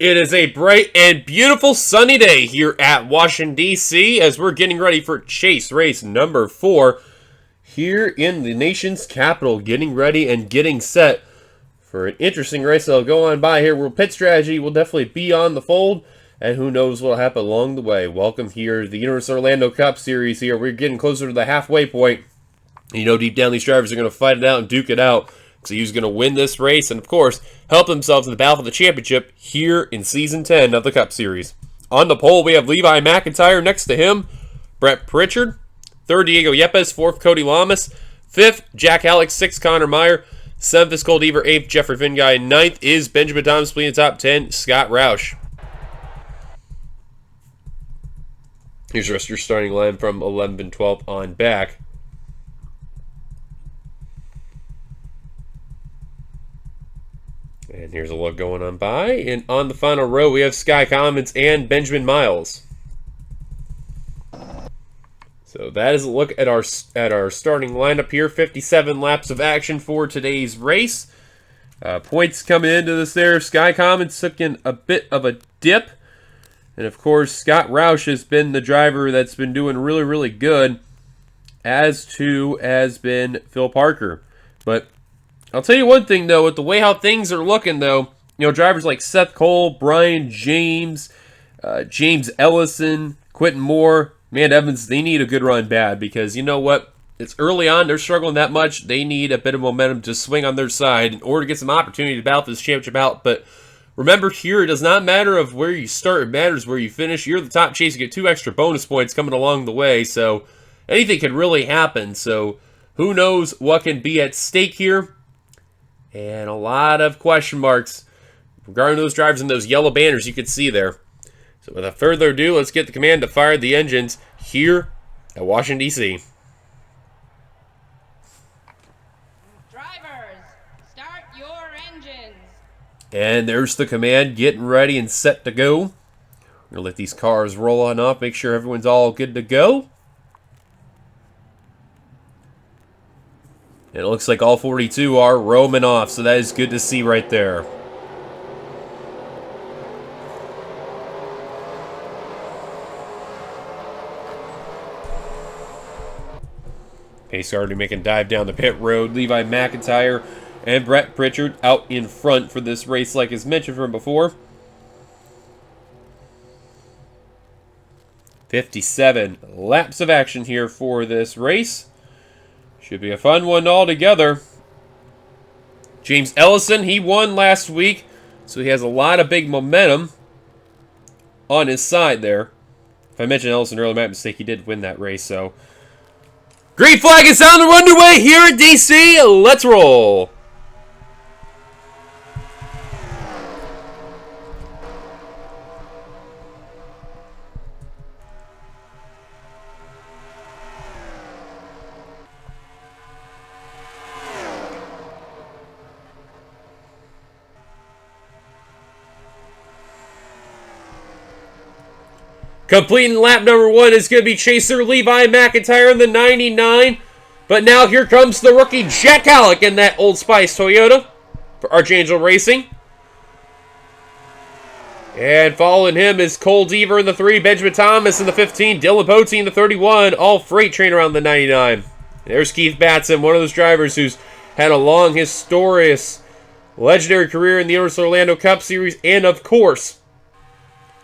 It is a bright and beautiful sunny day here at Washington, D.C. as we're getting ready for chase race number 4 here in the nation's capital. Getting ready and getting set for an interesting race that'll go on by here. Where pit strategy will definitely be on the fold, and who knows what'll happen along the way. Welcome here to the NRSL Orlando Cup Series here. We're getting closer to the halfway point. You know, deep down these drivers are going to fight it out and duke it out. So he's going to win this race and, of course, help themselves in the battle for the championship here in Season 10 of the Cup Series. On the pole, we have Levi McIntyre. Next to him, Brett Pritchard. Third, Diego Yepes. Fourth, Cody Lamas. Fifth, Jack Alex. Sixth, Connor Meyer. Seventh is Cole Deaver. Eighth, Jeffrey Vingay. Ninth is Benjamin Thomas. Leading the top 10, Scott Roush. Here's the rest of your starting line from 11th and 12th on back. And here's a look going on by. And on the final row, we have Sky Commons and Benjamin Miles. So that is a look at our starting lineup here. 57 laps of action for today's race. Points coming into this there. Sky Commons took in a bit of a dip. And of course, Scott Roush has been the driver that's been doing really, really good. As too has been Phil Parker. But I'll tell you one thing, though, with the way how things are looking, though, you know, drivers like Seth Cole, Brian James, James Ellison, Quentin Moore, man, Evans, they need a good run bad because, you know what, it's early on, they're struggling that much, they need a bit of momentum to swing on their side in order to get some opportunity to battle for this championship out. But remember here, it does not matter of where you start, it matters where you finish. You're the top chase, you get 2 extra bonus points coming along the way, so anything can really happen. So who knows what can be at stake here. And a lot of question marks regarding those drivers and those yellow banners you could see there. So without further ado, let's get the command to fire the engines here at Washington, D.C. Drivers, start your engines. And there's the command getting ready and set to go. We're going to let these cars roll on off, make sure everyone's all good to go. And it looks like all 42 are roaming off, so that is good to see right there. Pace car already making a dive down the pit road. Levi McIntyre and Brett Pritchard out in front for this race, like as mentioned from before. 57 laps of action here for this race. Should be a fun one altogether. James Ellison, he won last week, so he has a lot of big momentum on his side there. If I mentioned Ellison earlier, my mistake, he did win that race, so. Green flag is on the underway here at DC. Let's roll. Completing lap number 1 is going to be chaser Levi McIntyre in the 99. But now here comes the rookie Jack Alex in that Old Spice Toyota for Archangel Racing. And following him is Cole Deaver in the 3, Benjamin Thomas in the 15, Dylan Potey in the 31, all freight train around the 99. There's Keith Batson, one of those drivers who's had a long, historious, legendary career in the NRSL Orlando Cup Series, and of course,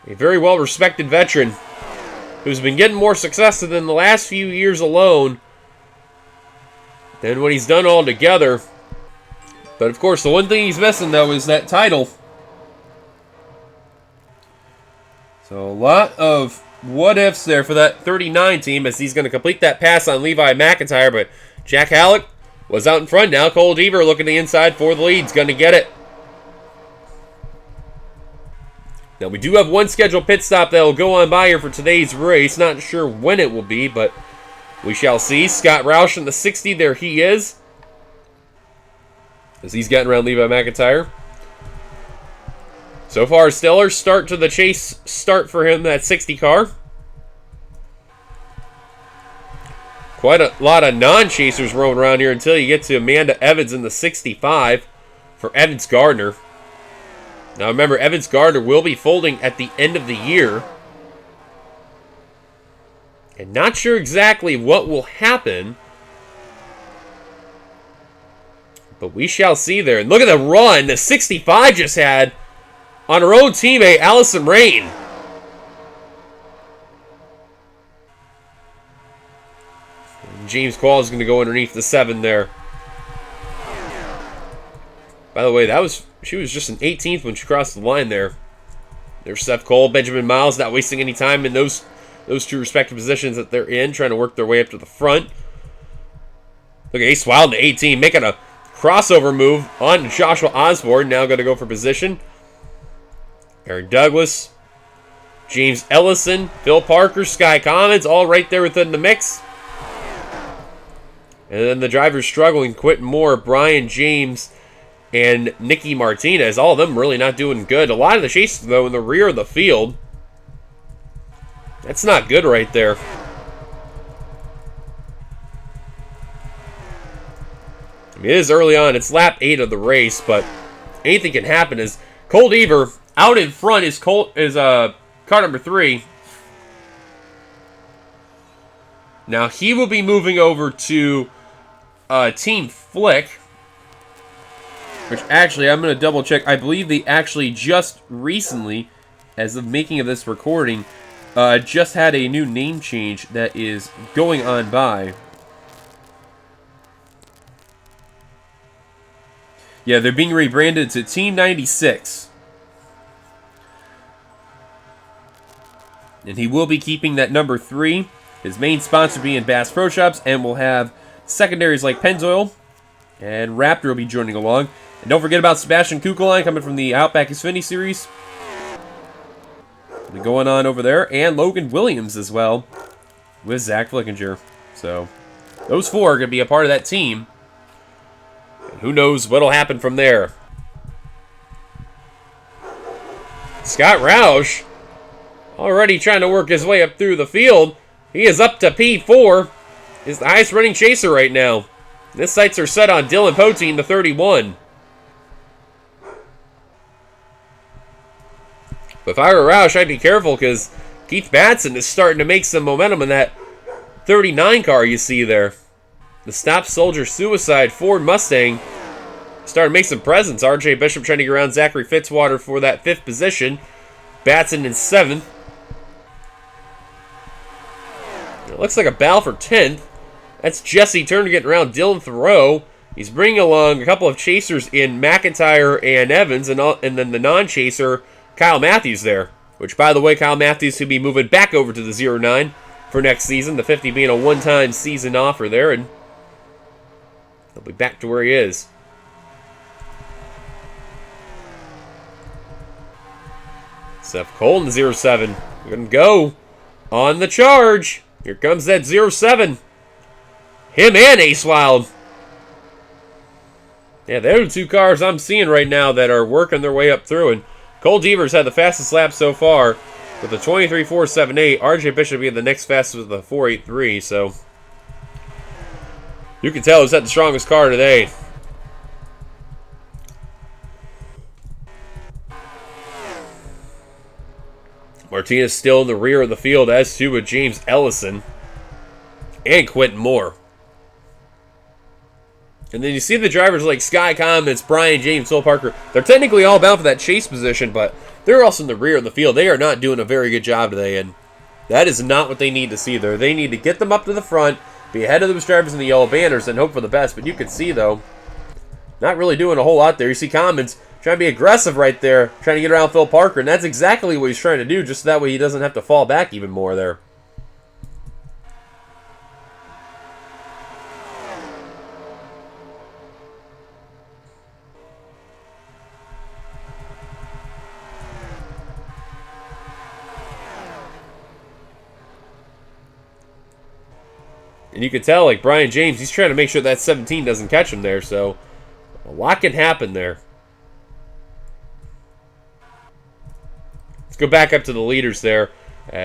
a very well-respected veteran who's been getting more success than the last few years alone than what he's done altogether. But, of course, the one thing he's missing, though, is that title. So, a lot of what-ifs there for that 39 team as he's going to complete that pass on Levi McIntyre. But Jack Alex was out in front now. Cole Deaver looking to the inside for the lead. He's going to get it. Now, we do have one scheduled pit stop that will go on by here for today's race. Not sure when it will be, but we shall see. Scott Roush in the 60. There he is, as he's getting around Levi McIntyre. So far, stellar start to the chase start for him, that 60 car. Quite a lot of non-chasers rolling around here until you get to Amanda Evans in the 65 for Evans Gardner. Now remember, Evans Gardner will be folding at the end of the year. And not sure exactly what will happen. But we shall see there. And look at the run the 65 just had on her own teammate, Allison Rain. And James Quall is going to go underneath the 7 there. By the way, she was just an 18th when she crossed the line there. There's Seth Cole, Benjamin Miles, not wasting any time in those two respective positions that they're in, trying to work their way up to the front. Look at Ace Wild to 18, making a crossover move on to Joshua Osborne. Now going to go for position. Aaron Douglas, James Ellison, Phil Parker, Sky Commons, all right there within the mix. And then the drivers struggling, Quentin Moore, Brian James, and Nicky Martinez. All of them really not doing good. A lot of the chases, though, in the rear of the field. That's not good right there. I mean, it is early on. It's lap 8 of the race, but anything can happen. As Cole Deaver out in front is car number 3. Now he will be moving over to Team Flick. Which actually, I'm going to double check. I believe they actually just recently, as of making of this recording, just had a new name change that is going on by. Yeah, they're being rebranded to Team 96. And he will be keeping that number 3. His main sponsor being Bass Pro Shops, and will have secondaries like Pennzoil. And Raptor will be joining along. And don't forget about Sebastian Kukeline coming from the Outback Xfinity Series. Be going on over there. And Logan Williams as well with Zach Flickinger. So those 4 are going to be a part of that team. And who knows what will happen from there. Scott Roush already trying to work his way up through the field. He is up to P4. He's the highest running chaser right now. His sights are set on Dylan Poteen, the 31. But if I were Roush, I'd be careful because Keith Batson is starting to make some momentum in that 39 car you see there. The Stop Soldier Suicide Ford Mustang starting to make some presence. RJ Bishop trying to get around Zachary Fitzwater for that 5th position. Batson in 7th. It looks like a battle for 10th. That's Jesse Turner getting around Dylan Thoreau. He's bringing along a couple of chasers in McIntyre and Evans, and then the non-chaser Kyle Matthews there. Which, by the way, Kyle Matthews will be moving back over to the 09 for next season. The 50 being a one-time season offer there, and he'll be back to where he is. Seth Cole in the 07. We're going to go on the charge. Here comes that 07. Him and Ace Wild. Yeah, they're the 2 cars I'm seeing right now that are working their way up through. And Cole Deavers had the fastest lap so far with a 23.478. RJ Bishop being the next fastest with a 4.83. So you can tell who's had the strongest car today. Martinez still in the rear of the field, as too with James Ellison and Quentin Moore. And then you see the drivers like Sky Commons, Brian James, Phil Parker. They're technically all bound for that chase position, but they're also in the rear of the field. They are not doing a very good job today, and that is not what they need to see there. They need to get them up to the front, be ahead of those drivers in the yellow banners, and hope for the best. But you can see, though, not really doing a whole lot there. You see Commons trying to be aggressive right there, trying to get around Phil Parker, and that's exactly what he's trying to do, just that way he doesn't have to fall back even more there. And you can tell, like, Brian James, he's trying to make sure that 17 doesn't catch him there, so a lot can happen there. Let's go back up to the leaders there.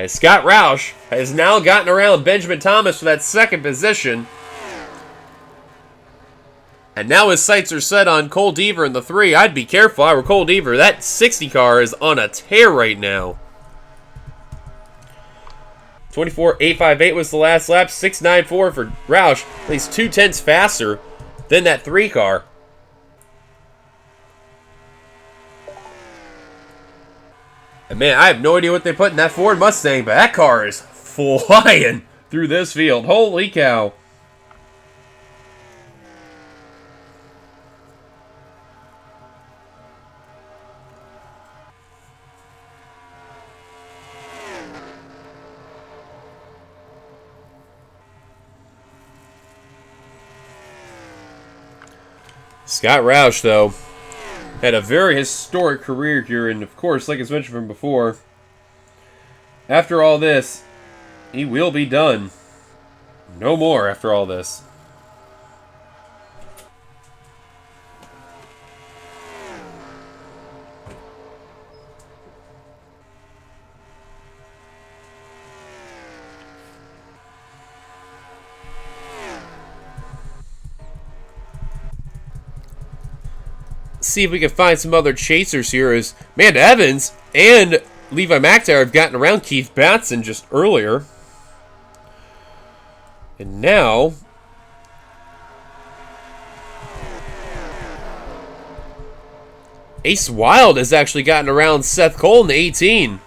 Scott Roush has now gotten around Benjamin Thomas for that 2nd position. And now his sights are set on Cole Deaver in the 3. I'd be careful. I were Cole Deaver. That 60 car is on a tear right now. 24.858 was the last lap. 6.94 for Roush. At least 0.2 faster than that 3 car. And man, I have no idea what they put in that Ford Mustang, but that car is flying through this field. Holy cow. Scott Roush, though, had a very historic career here, and of course, like I mentioned from before, after all this, he will be done. No more after all this. See if we can find some other chasers here. As Amanda Evans and Levi McIntyre have gotten around Keith Batson just earlier. And now Ace Wild has actually gotten around Seth Cole in the 18.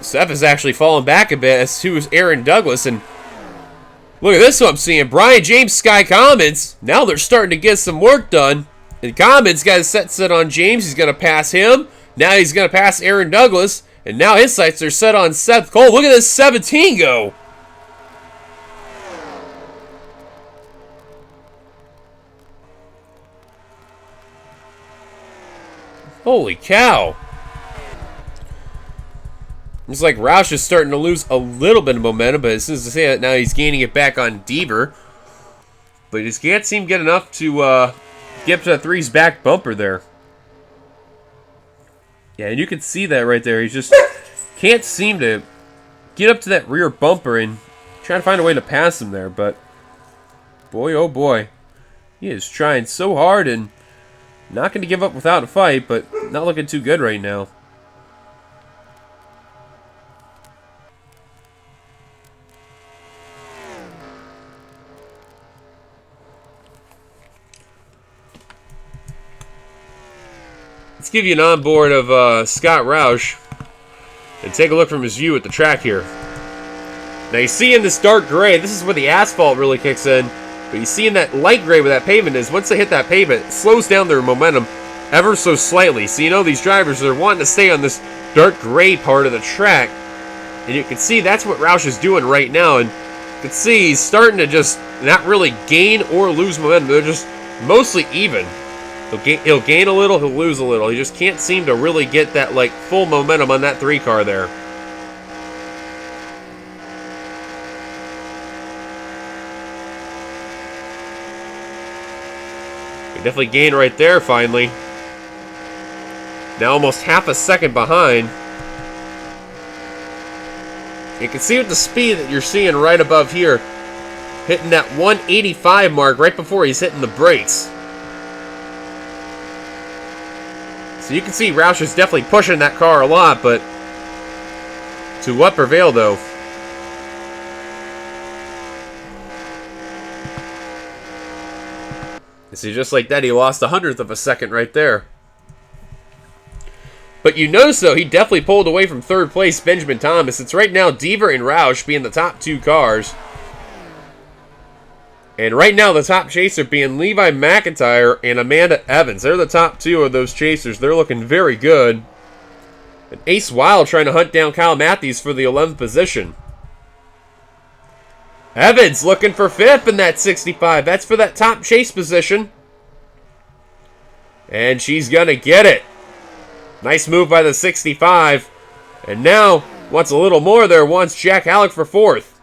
Seth has actually fallen back a bit, as too is Aaron Douglas. And look at this one I'm seeing. Brian James, Sky Commons. Now they're starting to get some work done. And Commons got his set on James. He's going to pass him. Now he's going to pass Aaron Douglas. And now his sights are set on Seth Cole. Look at this 17 go. Holy cow. It's like Roush is starting to lose a little bit of momentum, but as soon as I say that, now he's gaining it back on Deaver. But he just can't seem to get enough to get up to that 3's back bumper there. Yeah, and you can see that right there. He just can't seem to get up to that rear bumper and try to find a way to pass him there. But boy, oh boy, he is trying so hard and not going to give up without a fight, but not looking too good right now. Let's give you an onboard of Scott Roush and take a look from his view at the track here. Now you see in this dark gray, this is where the asphalt really kicks in. But you see in that light gray where that pavement is, once they hit that pavement, it slows down their momentum ever so slightly. So you know these drivers are wanting to stay on this dark gray part of the track. And you can see that's what Roush is doing right now. And you can see he's starting to just not really gain or lose momentum. They're just mostly even. He'll gain a little, he'll lose a little. He just can't seem to really get that like full momentum on that 3 car there. He definitely gained right there finally. Now almost half a second behind. You can see with the speed that you're seeing right above here, hitting that 185 mark right before he's hitting the brakes. So you can see Roush is definitely pushing that car a lot, but to what prevail though? You see, just like that, he lost 100th of a second right there. But you notice, though, he definitely pulled away from 3rd place Benjamin Thomas. It's right now Deaver and Roush being the top 2 cars. And right now, the top chaser being Levi McIntyre and Amanda Evans. They're the top 2 of those chasers. They're looking very good. And Ace Wild trying to hunt down Kyle Matthews for the 11th position. Evans looking for 5th in that 65. That's for that top chase position. And she's going to get it. Nice move by the 65. And now, wants a little more there. Wants Jack Halleck for 4th.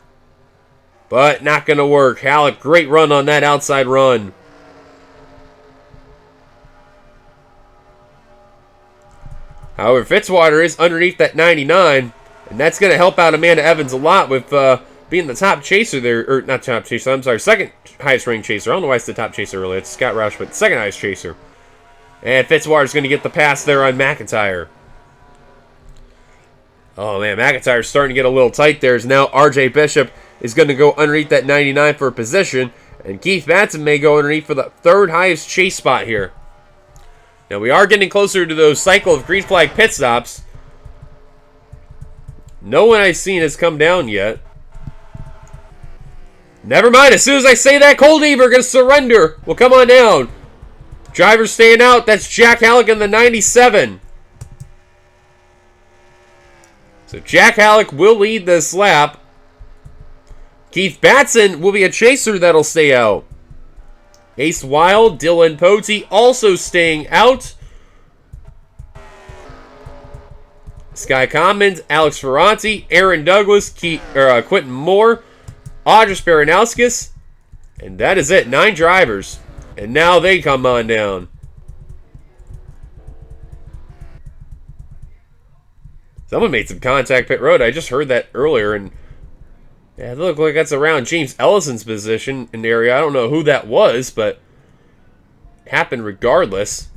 But not going to work. Halleck, great run on that outside run. However, Fitzwater is underneath that 99. And that's going to help out Amanda Evans a lot with being being the top chaser there, or not top chaser, I'm sorry, second highest ranked chaser. I don't know why it's the top chaser earlier. It's Scott Roush, but second highest chaser. And Fitzwater's going to get the pass there on McIntyre. Oh, man, McIntyre's starting to get a little tight there. As now RJ Bishop is going to go underneath that 99 for a position. And Keith Matson may go underneath for the third highest chase spot here. Now, we are getting closer to those cycle of green flag pit stops. No one I've seen has come down yet. Never mind. As soon as I say that, Cold Eaver going to surrender. Well, come on down. Driver staying out. That's Jack Halleck in the 97. So Jack Halleck will lead this lap. Keith Batson will be a chaser that'll stay out. Ace Wild, Dylan Potey also staying out. Sky Commons, Alex Ferranti, Aaron Douglas, Quentin Moore, Audrus Baranowskis, and that is it. 9 drivers. And now they come on down. Someone made some contact pit road. I just heard that earlier, and yeah, it looked like that's around James Ellison's position in the area. I don't know who that was, but it happened regardless.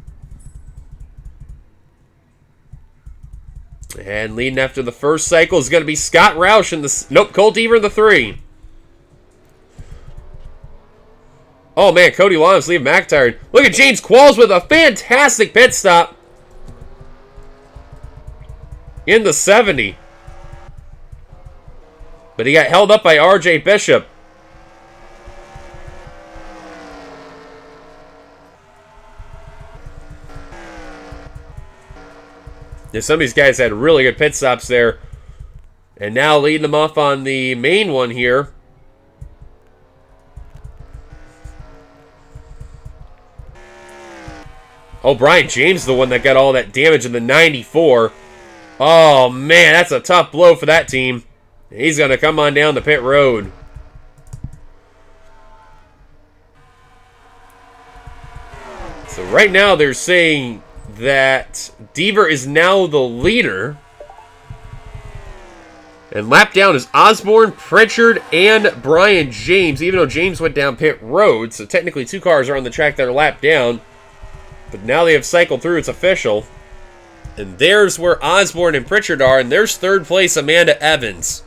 And leading after the first cycle is going to be Scott Roush in the... Nope, Colt Deaver in the 3. Oh, man, Cody Long's leaving McIntyre. Look at James Qualls with a fantastic pit stop. In the 70. But he got held up by RJ Bishop. Yeah, some of these guys had really good pit stops there. And now leading them off on the main one here. Oh, Brian James, the one that got all that damage in the 94. Oh, man, that's a tough blow for that team. He's going to come on down the pit road. So right now they're saying that Deaver is now the leader. And lap down is Osborne, Pritchard, and Brian James, even though James went down pit road. So technically 2 cars are on the track that are lapped down. But now they have cycled through, it's official. And there's where Osborne and Pritchard are, and there's third place Amanda Evans.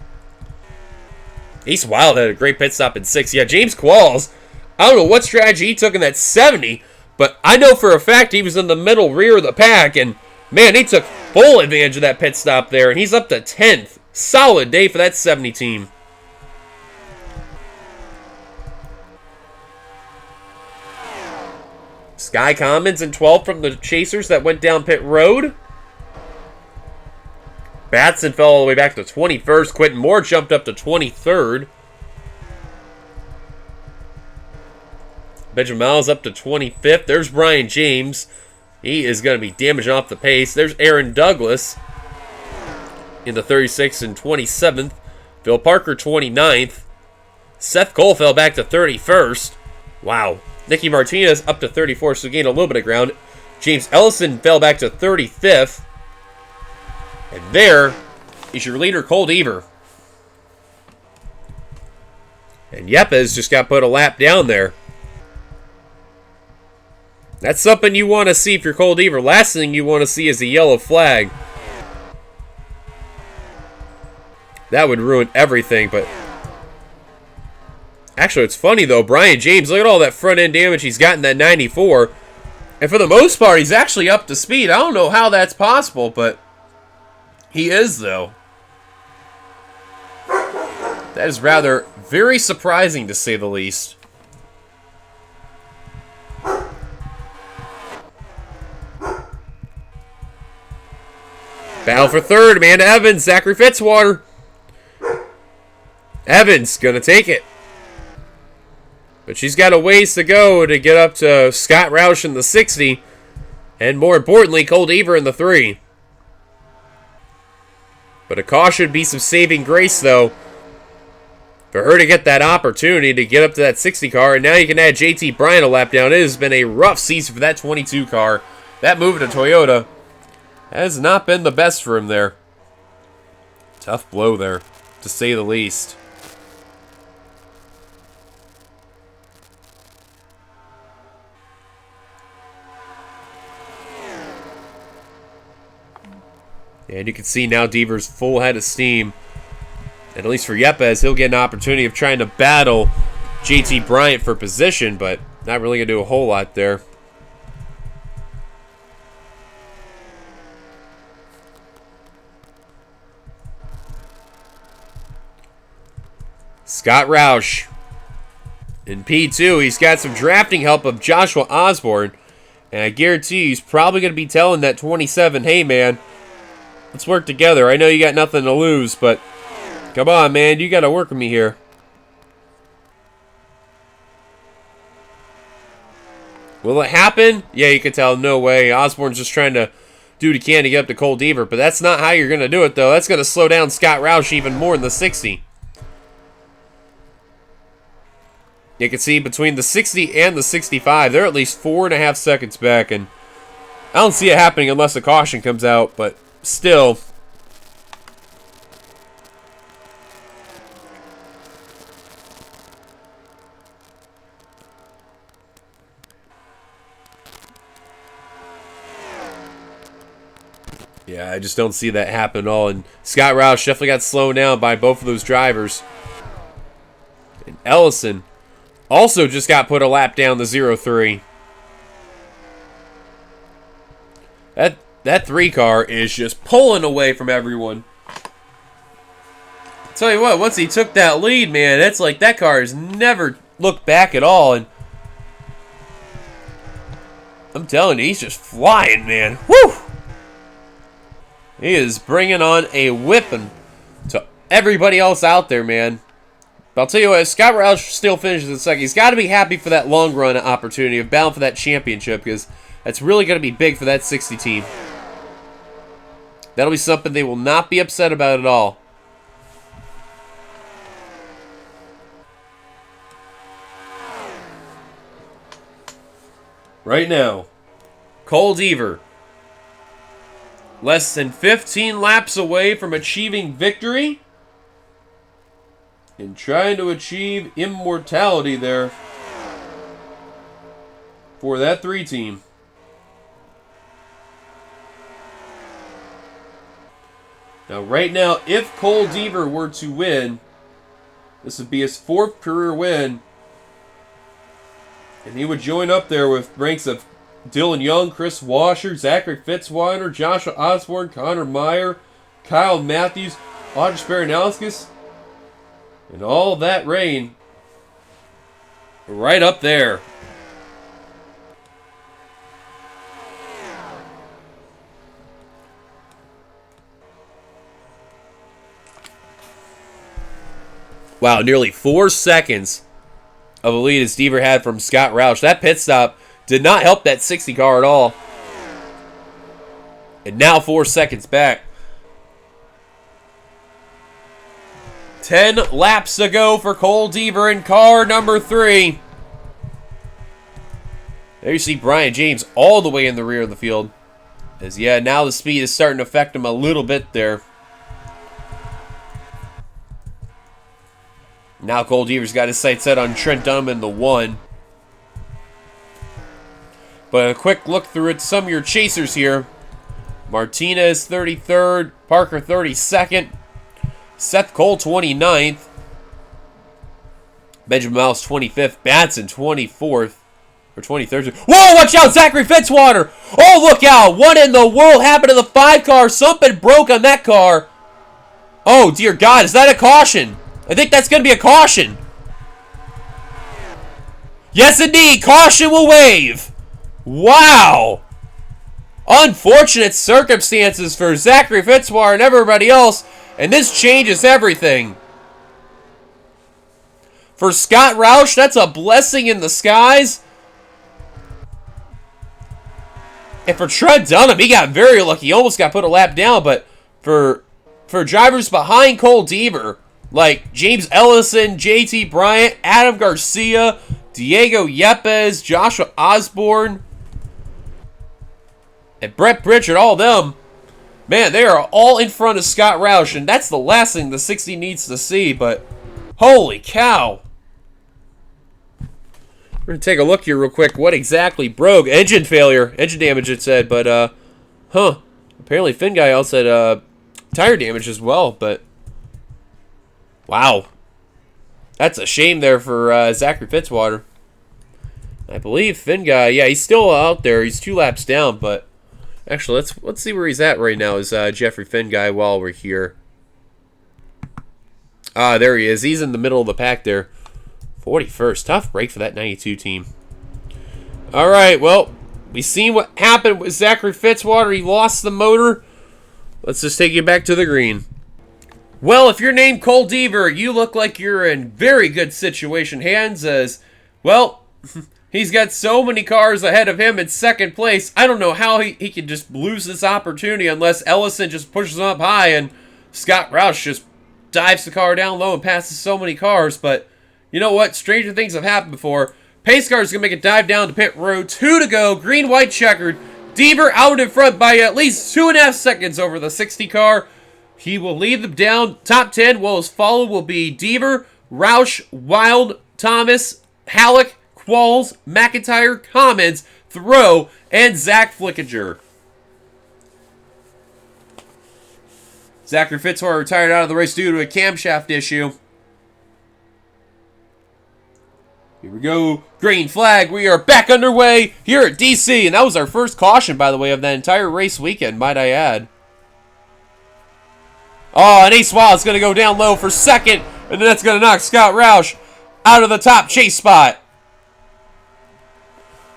Ace Wild had a great pit stop in 6. Yeah, James Qualls, I don't know what strategy he took in that 70, but I know for a fact he was in the middle rear of the pack, and man, he took full advantage of that pit stop there, and he's up to 10th. Solid day for that 70 team. Sky Commons in 12th from the Chasers that went down pit road. Batson fell all the way back to 21st. Quentin Moore jumped up to 23rd. Benjamin Miles up to 25th. There's Brian James. He is going to be damaging off the pace. There's Aaron Douglas in the 36th and 27th. Phil Parker 29th. Seth Cole fell back to 31st. Wow. Nicky Martinez up to 34th, so gained a little bit of ground. James Ellison fell back to 35th. And there is your leader, Colt Eaver. And Yepes just got put a lap down there. That's something you want to see if you're Colt Eaver. Last thing you want to see is a yellow flag. That would ruin everything, but... Actually, it's funny, though. Brian James, look at all that front-end damage he's gotten that 94. And for the most part, he's actually up to speed. I don't know how that's possible, but... he is, though. That is rather very surprising, to say the least. Battle for third, Amanda Evans, Zachary Fitzwater. Evans gonna take it. But she's got a ways to go to get up to Scott Roush in the 60. And more importantly, Colt Eaver in the 3. But a caution would be some saving grace, though, for her to get that opportunity to get up to that 60 car. And now you can add JT Bryant a lap down. It has been a rough season for that 22 car. That move to Toyota has not been the best for him there. Tough blow there, to say the least. And you can see now Deaver's full head of steam. And at least for Yepes, he'll get an opportunity of trying to battle JT Bryant for position, but not really going to do a whole lot there. Scott Roush in P2. He's got some drafting help of Joshua Osborne. And I guarantee you he's probably going to be telling that 27, hey, man, let's work together. I know you got nothing to lose, but come on, man. You got to work with me here. Will it happen? Yeah, you can tell. No way. Osborne's just trying to do what he can to get up to Cole Deaver, but that's not how you're going to do it, though. That's going to slow down Scott Roush even more in the 60. You can see between the 60 and the 65, they're at least 4.5 seconds back, and I don't see it happening unless a caution comes out, but still. Yeah, I just don't see that happen at all, and Scott Roush definitely got slowed down by both of those drivers. And Ellison also just got put a lap down the 0-3. That 3 car is just pulling away from everyone. Tell you what, once he took that lead, man, that's like that car has never looked back at all. And I'm telling you, he's just flying, man. Woo! He is bringing on a whipping to everybody else out there, man. But I'll tell you what, Scott Roush still finishes in second. He's got to be happy for that long run opportunity of battling for that championship, because that's really going to be big for that 60 team. That'll be something they will not be upset about at all. Right now, Cole Deaver, less than 15 laps away from achieving victory and trying to achieve immortality there for that 3 team. Now, right now, if Cole Deaver were to win, this would be his 4th career win, and he would join up there with ranks of Dylan Young, Chris Washer, Zachary Fitzwater, Joshua Osborne, Connor Meyer, Kyle Matthews, Audrey Baranowskis, and all that rain right up there. Wow, nearly 4 seconds of a lead as Deaver had from Scott Roush. That pit stop did not help that 60 car at all. And now 4 seconds back. 10 laps to go for Cole Deaver in car number 3. There you see Brian James all the way in the rear of the field. As, yeah, now the speed is starting to affect him a little bit there. Now Cole Deaver's got his sights set on Trent Dunham in the 1. But a quick look through at some of your chasers here. Martinez 33rd, Parker 32nd, Seth Cole 29th, Benjamin Miles 25th, Batson 24th, or 23rd. Whoa, watch out, Zachary Fitzwater! Oh, look out! What in the world happened to the 5 car? Something broke on that car. Oh, dear God, is that a caution? I think that's going to be a caution. Yes, indeed, caution will wave. Wow. Unfortunate circumstances for Zachary Fitzwater and everybody else, and this changes everything. For Scott Roush, that's a blessing in the skies. And for Trent Dunham, he got very lucky. He almost got put a lap down, but for drivers behind Cole Deaver, like James Ellison, JT Bryant, Adam Garcia, Diego Yepes, Joshua Osborne, and Brett Pritchard, all of them, man, they are all in front of Scott Roush, and that's the last thing the 60 needs to see, but holy cow. We're going to take a look here real quick. What exactly broke? Engine failure. Engine damage, it said, but, Apparently, Finn guy also had tire damage as well, but wow. That's a shame there for Zachary Fitzwater. I believe Finn guy, yeah, he's still out there. He's 2 laps down, but actually, let's see where he's at right now. Is Jeffrey Finn guy while we're here? Ah, there he is. He's in the middle of the pack there. 41st. Tough break for that 92 team. All right, well, we seen what happened with Zachary Fitzwater. He lost the motor. Let's just take you back to the green. Well, if you're named Cole Deaver, you look like you're in very good situation hands as, well, he's got so many cars ahead of him in second place. I don't know how he can just lose this opportunity unless Ellison just pushes him up high and Scott Roush just dives the car down low and passes so many cars. But you know what? Stranger things have happened before. Pace car is going to make a dive down to pit road. 2 to go. Green, white, checkered. Deaver out in front by at least 2.5 seconds over the 60 car. He will lead them down. Top 10, well, his follow will be Deaver, Roush, Wild, Thomas, Halleck, Qualls, McIntyre, Commons, Thoreau, and Zach Flickinger. Zachary Fitzwater retired out of the race due to a camshaft issue. Here we go. Green flag. We are back underway here at DC. And that was our first caution, by the way, of that entire race weekend, might I add. Oh, and Ace Wild's going to go down low for second. And then that's going to knock Scott Roush out of the top chase spot.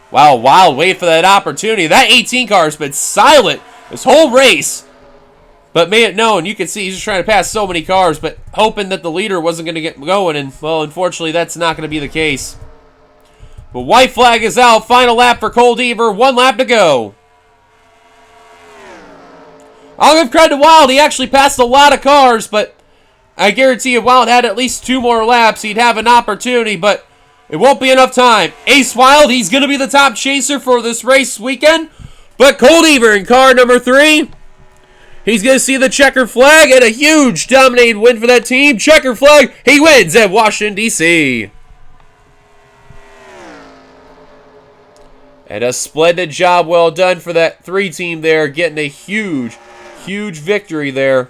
Wow, Wild wait for that opportunity. That 18 car has been silent this whole race. But made it known. You can see he's just trying to pass so many cars, but hoping that the leader wasn't going to get going. And, well, unfortunately, that's not going to be the case. But white flag is out. Final lap for Cole Deaver. 1 lap to go. I'll give credit to Wild. He actually passed a lot of cars, but I guarantee you Wild had at least 2 more laps. He'd have an opportunity, but it won't be enough time. Ace Wild, he's going to be the top chaser for this race weekend. But Cole Deaver in car number 3. He's going to see the checker flag and a huge dominated win for that team. Checker flag, he wins at Washington, D.C. And a splendid job well done for that 3 team there, getting a huge, huge victory there.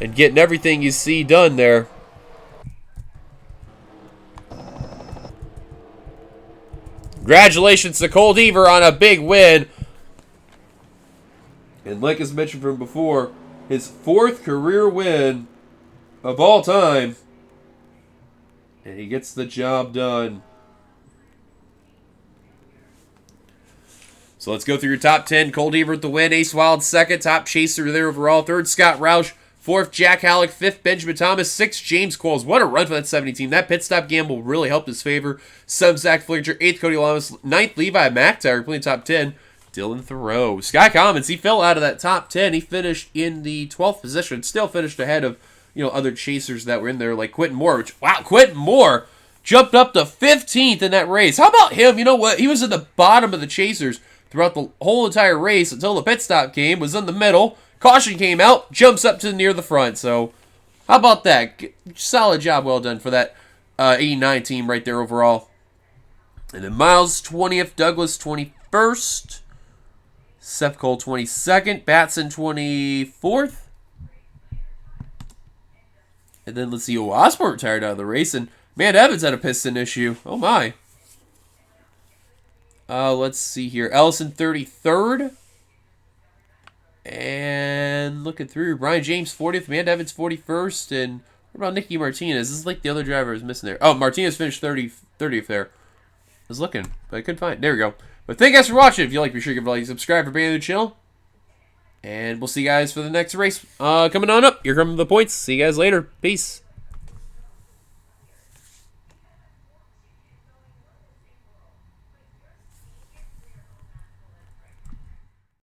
And getting everything you see done there. Congratulations to Cole Deaver on a big win. And like as mentioned from before, his 4th career win of all time. And he gets the job done. So let's go through your top 10. Cole Deaver with the win. Ace Wild 2nd. Top chaser there overall. 3rd, Scott Roush. 4th, Jack Halleck. 5th, Benjamin Thomas. 6th, James Qualls. What a run for that 70 team. That pit stop gamble really helped his favor. 7th, Zach Flickinger. 8th, Cody Lamas. 9th, Levi McIntyre. Playing top 10. Dylan Thoreau. Sky Commons, he fell out of that top 10. He finished in the 12th position. Still finished ahead of, other chasers that were in there like Quentin Moore. Which, wow, Quentin Moore jumped up to 15th in that race. How about him? You know what? He was at the bottom of the chasers throughout the whole entire race until the pit stop came. Was in the middle. Caution came out. Jumps up to near the front. So, how about that? Solid job well done for that 89 team right there overall. And then Miles 20th. Douglas 21st. Seth Cole 22nd, Batson 24th. And then let's see, Osborne retired out of the race, and man, Evans had a piston issue. Oh my. Let's see here. Ellison 33rd. And looking through, Brian James 40th, Amanda Evans 41st, and what about Nicky Martinez? This is like the other driver I was missing there. Oh, Martinez finished 30th there. I was looking, but I couldn't find it. There we go. But thank you guys for watching. If you like, be sure to give a like, subscribe for being on the channel. And we'll see you guys for the next race coming on up. Here come the points. See you guys later. Peace.